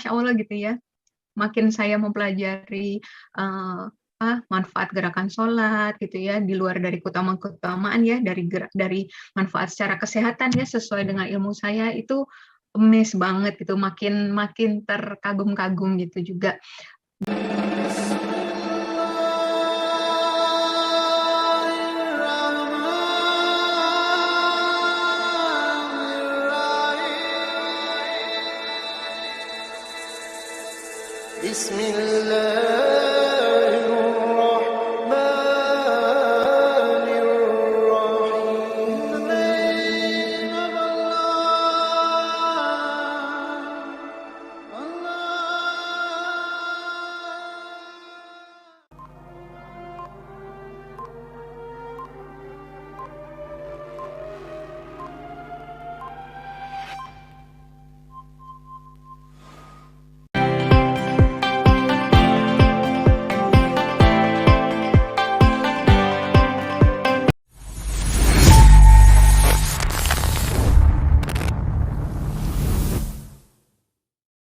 Masya Allah gitu ya. Makin saya mempelajari manfaat gerakan sholat gitu ya, di luar dari keutamaan-keutamaan ya, dari manfaat secara kesehatan ya, sesuai dengan ilmu saya itu amazed banget gitu, makin makin terkagum-kagum gitu juga.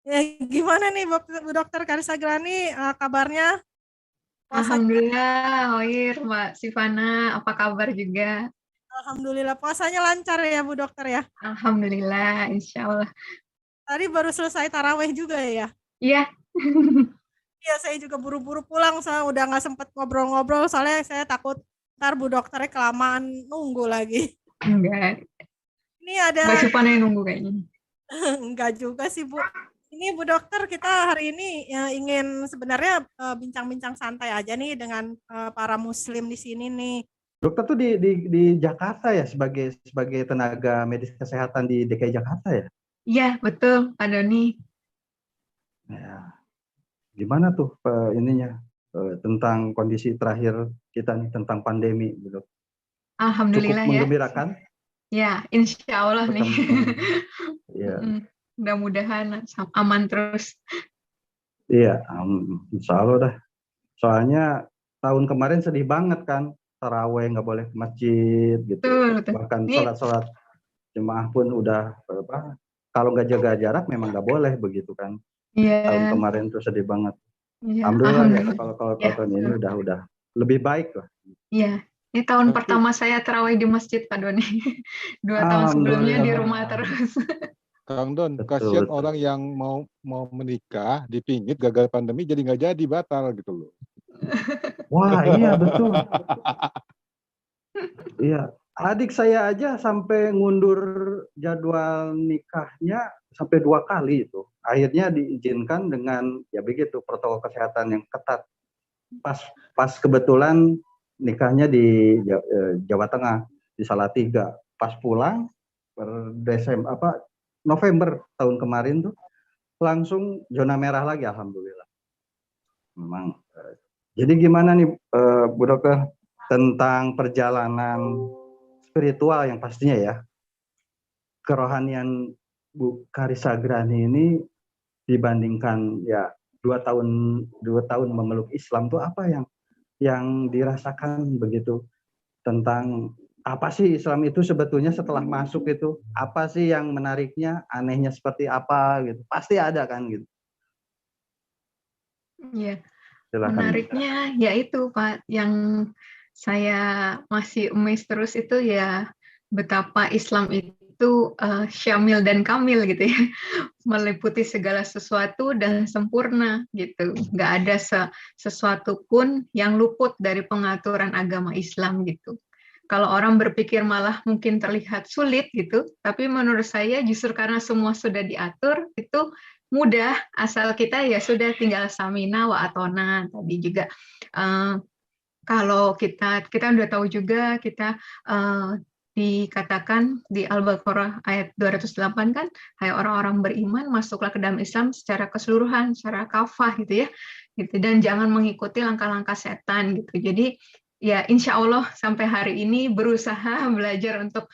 Ya, gimana nih Bu Dokter Karisagrani kabarnya? Alhamdulillah, Hoir, Mbak Sivana, apa kabar juga? Alhamdulillah, puasanya lancar ya Bu Dokter ya? Alhamdulillah, insya Allah. Tadi baru selesai taraweh juga ya? Iya. Iya, saya juga buru-buru pulang, saya udah nggak sempet ngobrol-ngobrol, soalnya saya takut ntar Bu Dokternya kelamaan nunggu lagi. Enggak. Ini ada... Mbak Sivana yang nunggu kayaknya. Enggak juga sih Bu. Ini Bu Dokter, kita hari ini ingin sebenarnya bincang-bincang santai aja nih dengan para muslim di sini nih. Dokter tuh di Jakarta ya, sebagai tenaga medis kesehatan di DKI Jakarta ya? Iya, betul, Pak Doni. Ya. Gimana tuh ininya tentang kondisi terakhir kita nih tentang pandemi, Dok? Alhamdulillah. Cukup menggembirakan? Ya, insya Allah nih. Ya. Mudah-mudahan aman terus. Iya, insya Allah dah. Soalnya tahun kemarin sedih banget kan, taraweh nggak boleh ke masjid gitu. Betul. Bahkan sholat jemaah pun udah kalau nggak jaga jarak memang nggak boleh begitu kan. Iya. Tahun kemarin tuh sedih banget. Ya, Alhamdulillah ya, kalau tahun ini udah lebih baik lah. Iya. Ini tahun pertama saya tarawih di masjid, Pak Doni. 2 tahun sebelumnya di rumah terus. Kang Don, kasihan orang yang mau menikah dipingit gagal pandemi jadi nggak jadi, batal gitu loh. Wah, iya betul. Iya, adik saya aja sampai ngundur jadwal nikahnya sampai 2 kali itu. Akhirnya diizinkan dengan ya begitu protokol kesehatan yang ketat. Pas kebetulan nikahnya di Jawa Tengah di Salatiga. Pas pulang November tahun kemarin tuh langsung zona merah lagi, alhamdulillah. Memang. Jadi gimana nih Bu Dokter tentang perjalanan spiritual yang pastinya ya, kerohanian Bu Karisagrani ini dibandingkan ya 2 tahun memeluk Islam tuh apa yang dirasakan begitu, tentang apa sih Islam itu sebetulnya setelah masuk itu, apa sih yang menariknya, anehnya seperti apa gitu, pasti ada kan gitu. Iya. Silakan. Menariknya ya itu Pak, yang saya masih amazed terus itu ya betapa Islam itu syamil dan kamil gitu ya, meliputi segala sesuatu dan sempurna gitu, nggak ada sesuatu pun yang luput dari pengaturan agama Islam gitu. Kalau orang berpikir malah mungkin terlihat sulit gitu, tapi menurut saya justru karena semua sudah diatur itu mudah, asal kita ya sudah tinggal samina wa atona. Tadi juga kalau kita udah tahu juga, kita dikatakan di Al-Baqarah ayat 208 kan, hai orang-orang beriman masuklah ke dalam Islam secara keseluruhan, secara kafah gitu ya, gitu, dan jangan mengikuti langkah-langkah setan gitu. Jadi ya insya Allah sampai hari ini berusaha belajar untuk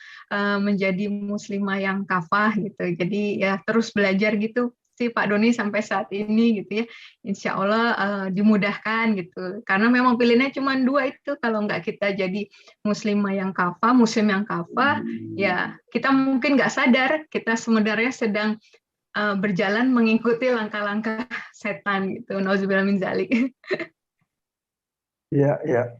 menjadi muslimah yang kafah gitu. Jadi ya terus belajar gitu sih Pak Doni sampai saat ini gitu ya. Insya Allah dimudahkan gitu. Karena memang pilihannya cuma 2 itu. Kalau nggak kita jadi muslimah yang kafah, muslim yang kafah, ya kita mungkin nggak sadar kita sebenarnya sedang berjalan mengikuti langkah-langkah setan gitu. Nauzubillah min dzalik. Ya, ya.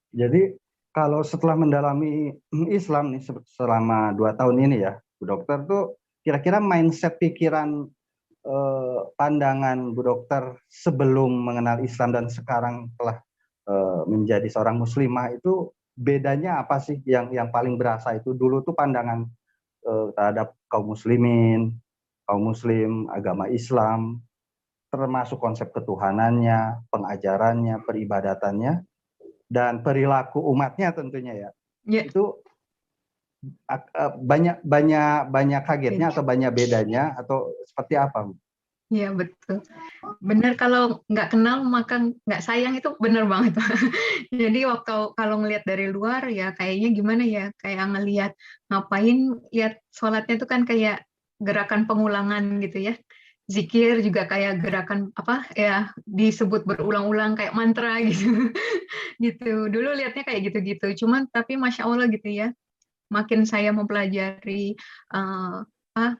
Jadi kalau setelah mendalami Islam nih selama 2 tahun ini ya, Bu Dokter tuh kira-kira mindset pikiran pandangan Bu Dokter sebelum mengenal Islam dan sekarang telah menjadi seorang muslimah itu bedanya apa sih yang paling berasa itu? Dulu tuh pandangan terhadap kaum muslimin, kaum muslim, agama Islam, termasuk konsep ketuhanannya, pengajarannya, peribadatannya, dan perilaku umatnya tentunya ya. Ya. Itu banyak kagetnya atau banyak bedanya atau seperti apa? Iya betul, benar, kalau nggak kenal maka nggak sayang, itu benar banget. Jadi waktu kalau ngelihat dari luar ya kayaknya gimana ya, kayak ngelihat ngapain, lihat sholatnya itu kan kayak gerakan pengulangan gitu ya, zikir juga kayak gerakan apa ya, disebut berulang-ulang kayak mantra gitu. Gitu dulu lihatnya kayak gitu-gitu, cuman tapi masya Allah gitu ya, makin saya mempelajari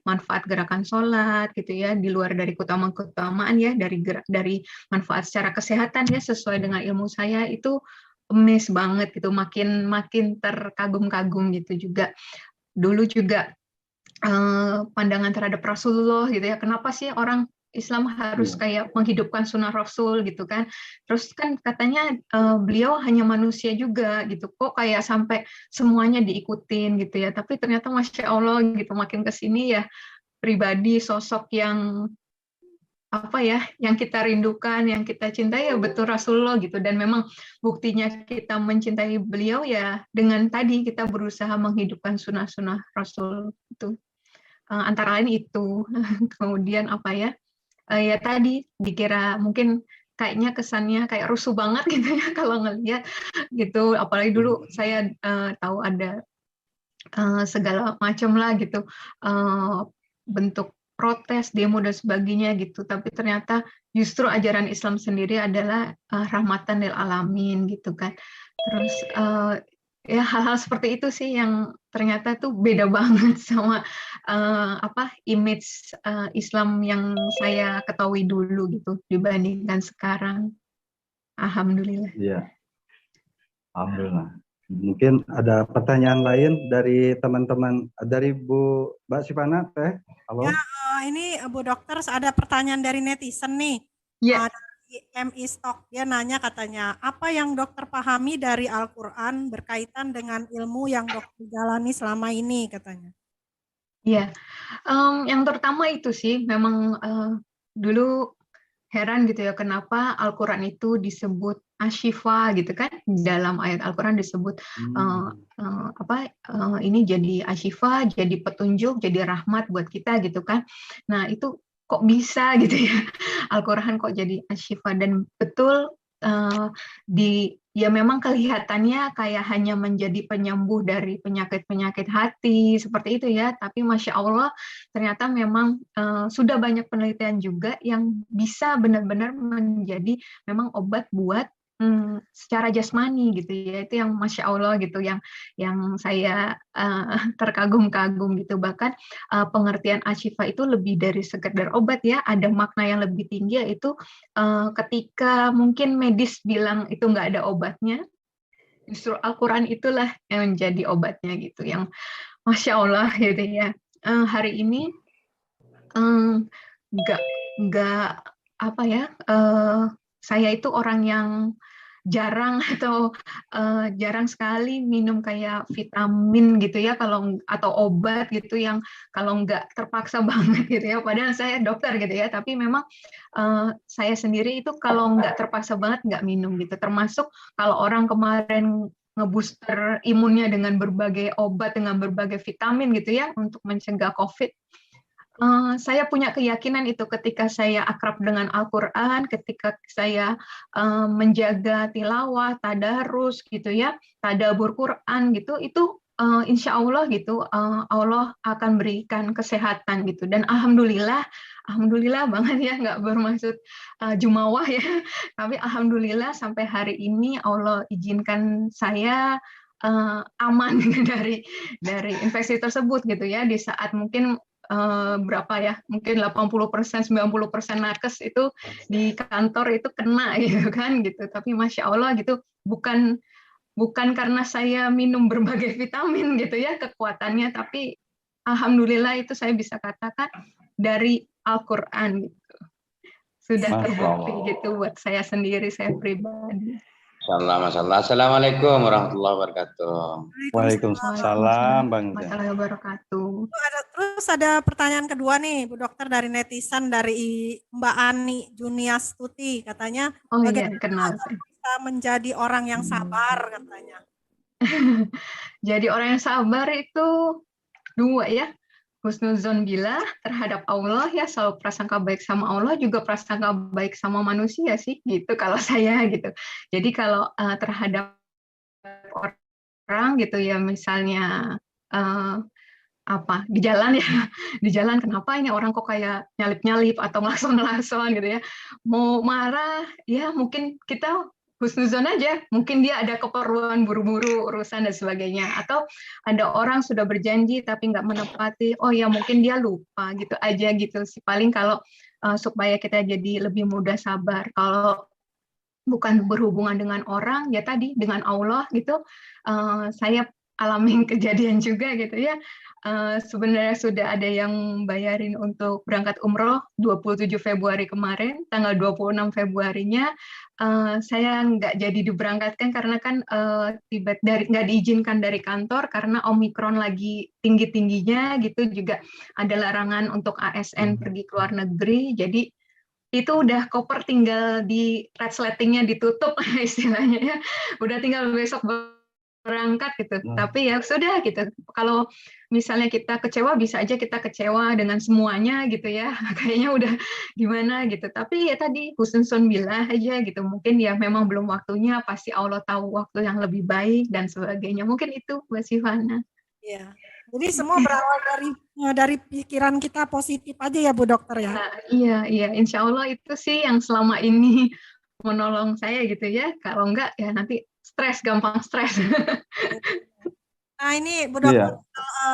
manfaat gerakan sholat gitu ya, di luar dari keutamaan ya, dari manfaat secara kesehatan ya, sesuai dengan ilmu saya itu amazed banget gitu, makin terkagum-kagum gitu juga. Dulu juga pandangan terhadap Rasulullah gitu ya, kenapa sih orang Islam harus kayak menghidupkan sunnah Rasul gitu kan, terus kan katanya beliau hanya manusia juga gitu, kok kayak sampai semuanya diikutin gitu ya, tapi ternyata Masya Allah gitu, makin kesini ya pribadi sosok yang apa ya, yang kita rindukan, yang kita cintai ya betul Rasulullah gitu, dan memang buktinya kita mencintai beliau ya dengan tadi kita berusaha menghidupkan sunnah-sunnah Rasul itu. Antara lain itu. Kemudian apa ya, ya tadi dikira mungkin kayaknya kesannya kayak rusuh banget gitu ya kalau ngelihat gitu, apalagi dulu saya tahu ada segala macam lah gitu, bentuk protes, demo dan sebagainya gitu, tapi ternyata justru ajaran Islam sendiri adalah rahmatan lil alamin gitu kan. Terus ya hal-hal seperti itu sih yang ternyata tuh beda banget sama image Islam yang saya ketahui dulu gitu dibandingkan sekarang. Alhamdulillah. Iya, alhamdulillah. Mungkin ada pertanyaan lain dari teman-teman, dari Mbak Sivana teh. Halo. Ya, ini Bu Dokter ada pertanyaan dari netizen nih. Ya. Dari MI Stock, dia nanya katanya, apa yang dokter pahami dari Al-Quran berkaitan dengan ilmu yang dokter jalani selama ini katanya? Ya, yang terutama itu sih memang dulu heran gitu ya, kenapa Al-Quran itu disebut asyifa gitu kan, dalam ayat Al-Quran disebut ini jadi asyifa, jadi petunjuk, jadi rahmat buat kita gitu kan. Nah itu kok bisa gitu ya, Al-Quran kok jadi asyifa, dan betul ya memang kelihatannya kayak hanya menjadi penyembuh dari penyakit-penyakit hati seperti itu ya, tapi Masya Allah ternyata memang sudah banyak penelitian juga yang bisa benar-benar menjadi memang obat buat secara jasmani gitu ya, itu yang Masya Allah gitu, yang saya terkagum-kagum gitu. Bahkan pengertian asyifa itu lebih dari sekedar obat ya, ada makna yang lebih tinggi, yaitu ketika mungkin medis bilang itu nggak ada obatnya, justru Al-Quran itulah yang menjadi obatnya gitu, yang Masya Allah gitu ya. Hari ini nggak apa ya, saya itu orang yang jarang jarang sekali minum kayak vitamin gitu ya, atau obat gitu yang kalau nggak terpaksa banget gitu ya, padahal saya dokter gitu ya, tapi memang saya sendiri itu kalau nggak terpaksa banget nggak minum gitu, termasuk kalau orang kemarin ngebooster imunnya dengan berbagai obat, dengan berbagai vitamin gitu ya untuk mencegah COVID. Saya punya keyakinan itu ketika saya akrab dengan Al-Quran, ketika saya menjaga tilawah, tadarus gitu ya, tadabbur Quran gitu, itu insya Allah gitu, Allah akan berikan kesehatan gitu. Dan alhamdulillah banget ya, nggak bermaksud jumawah ya, tapi alhamdulillah sampai hari ini Allah izinkan saya aman dari infeksi tersebut gitu ya, di saat mungkin berapa ya, mungkin 80%, 90% nakes itu di kantor itu kena gitu kan gitu. Tapi Masya Allah gitu, bukan karena saya minum berbagai vitamin gitu ya kekuatannya, tapi alhamdulillah itu saya bisa katakan dari Al-Quran gitu. Sudah Masya terbukti Allah. gitu buat saya sendiri, saya pribadi. Masyaallah, masyaallah. Assalamualaikum warahmatullahi wabarakatuh. Waalaikumsalam, Bang Jan. Warahmatullahi wabarakatuh. Terus ada pertanyaan kedua nih, Bu Dokter, dari netizen, dari Mbak Ani Juniastuti, katanya Oh iya, bagaimana kenal. bisa menjadi orang yang sabar, katanya. Jadi orang yang sabar itu dua ya, husnuzon billah terhadap Allah ya, selalu prasangka baik sama Allah, juga prasangka baik sama manusia sih gitu kalau saya gitu. Jadi kalau terhadap orang gitu ya, misalnya apa di jalan ya, di jalan kenapa ini orang kok kayak nyalip-nyalip atau ngelakson-ngelakson gitu ya, mau marah ya mungkin kita husnuzon aja, mungkin dia ada keperluan buru-buru urusan dan sebagainya, atau ada orang sudah berjanji tapi nggak menepati, oh ya mungkin dia lupa gitu aja gitu sih paling. Kalau supaya kita jadi lebih mudah sabar, kalau bukan berhubungan dengan orang ya tadi dengan Allah gitu, saya alamin kejadian juga gitu ya. Sebenarnya sudah ada yang bayarin untuk berangkat umroh 27 Februari kemarin, tanggal 26 Februarinya saya nggak jadi diberangkatkan karena kan nggak diizinkan dari kantor karena Omikron lagi tinggi-tingginya gitu, juga ada larangan untuk ASN pergi ke luar negeri, jadi itu udah koper tinggal di resletingnya ditutup istilahnya ya, udah tinggal besok berangkat gitu. Tapi ya sudah gitu, kalau misalnya kita kecewa bisa aja kita kecewa dengan semuanya gitu ya, kayaknya udah gimana gitu, tapi ya tadi husnuzon billah aja gitu, mungkin ya memang belum waktunya, pasti Allah tahu waktu yang lebih baik dan sebagainya, mungkin itu Mbak Sivana. Iya. Jadi semua berawal dari pikiran kita positif aja ya Bu Dokter ya. Nah, iya, insya Allah itu sih yang selama ini menolong saya gitu ya. Kalau enggak ya nanti gampang stres. Nah ini Bu Dokter,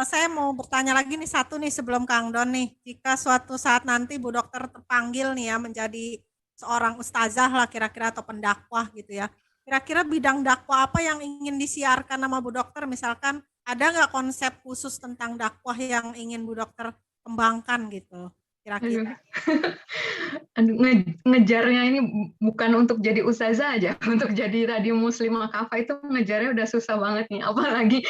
saya mau bertanya lagi nih satu nih sebelum Kang Don nih. Jika suatu saat nanti Bu Dokter terpanggil nih ya menjadi seorang ustazah lah kira-kira atau pendakwah gitu ya. Kira-kira bidang dakwah apa yang ingin disiarkan sama Bu Dokter? Misalkan ada nggak konsep khusus tentang dakwah yang ingin Bu Dokter kembangkan gitu kira-kira? Ngejarnya ini bukan untuk jadi ustazah aja, untuk jadi Radio Muslimah Kafa itu ngejarnya udah susah banget nih, apalagi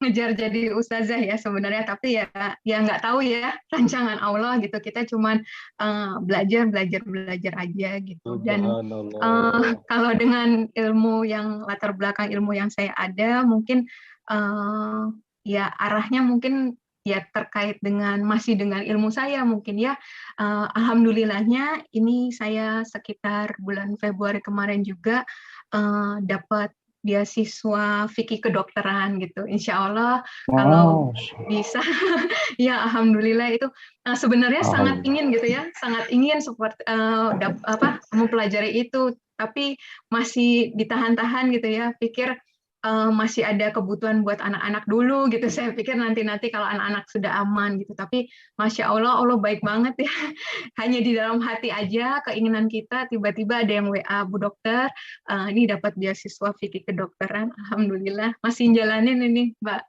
ngejar jadi ustazah ya sebenarnya. Tapi ya nggak tahu ya, rancangan Allah gitu, kita cuman belajar aja gitu. Dan kalau dengan ilmu yang latar belakang ilmu yang saya ada, mungkin ya arahnya mungkin ya terkait dengan masih dengan ilmu saya mungkin ya. Alhamdulillahnya ini saya sekitar bulan Februari kemarin juga dapat beasiswa fikih kedokteran gitu. Insya Allah kalau bisa ya alhamdulillah itu sebenarnya sangat ingin gitu ya, sangat ingin seperti mempelajari itu, tapi masih ditahan-tahan gitu ya, pikir masih ada kebutuhan buat anak-anak dulu gitu. Saya pikir nanti kalau anak-anak sudah aman gitu. Tapi Masya Allah, Allah baik banget ya. Hanya di dalam hati aja keinginan kita, tiba-tiba ada yang WA, Bu Dokter, ini dapat beasiswa fikih kedokteran. Alhamdulillah, masih jalanin ini Mbak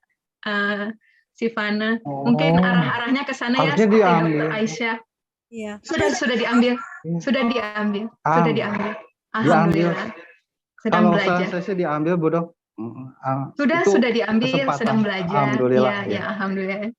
Sivana. Mungkin arah-arahnya ke sana ya, seperti Dokter Aisyah. Iya. Sudah diambil. Alhamdulillah. Sedang belajar. Saya sih diambil, Bu Dok. Sudah diambil, sedang belajar. Alhamdulillah. Ya, alhamdulillah.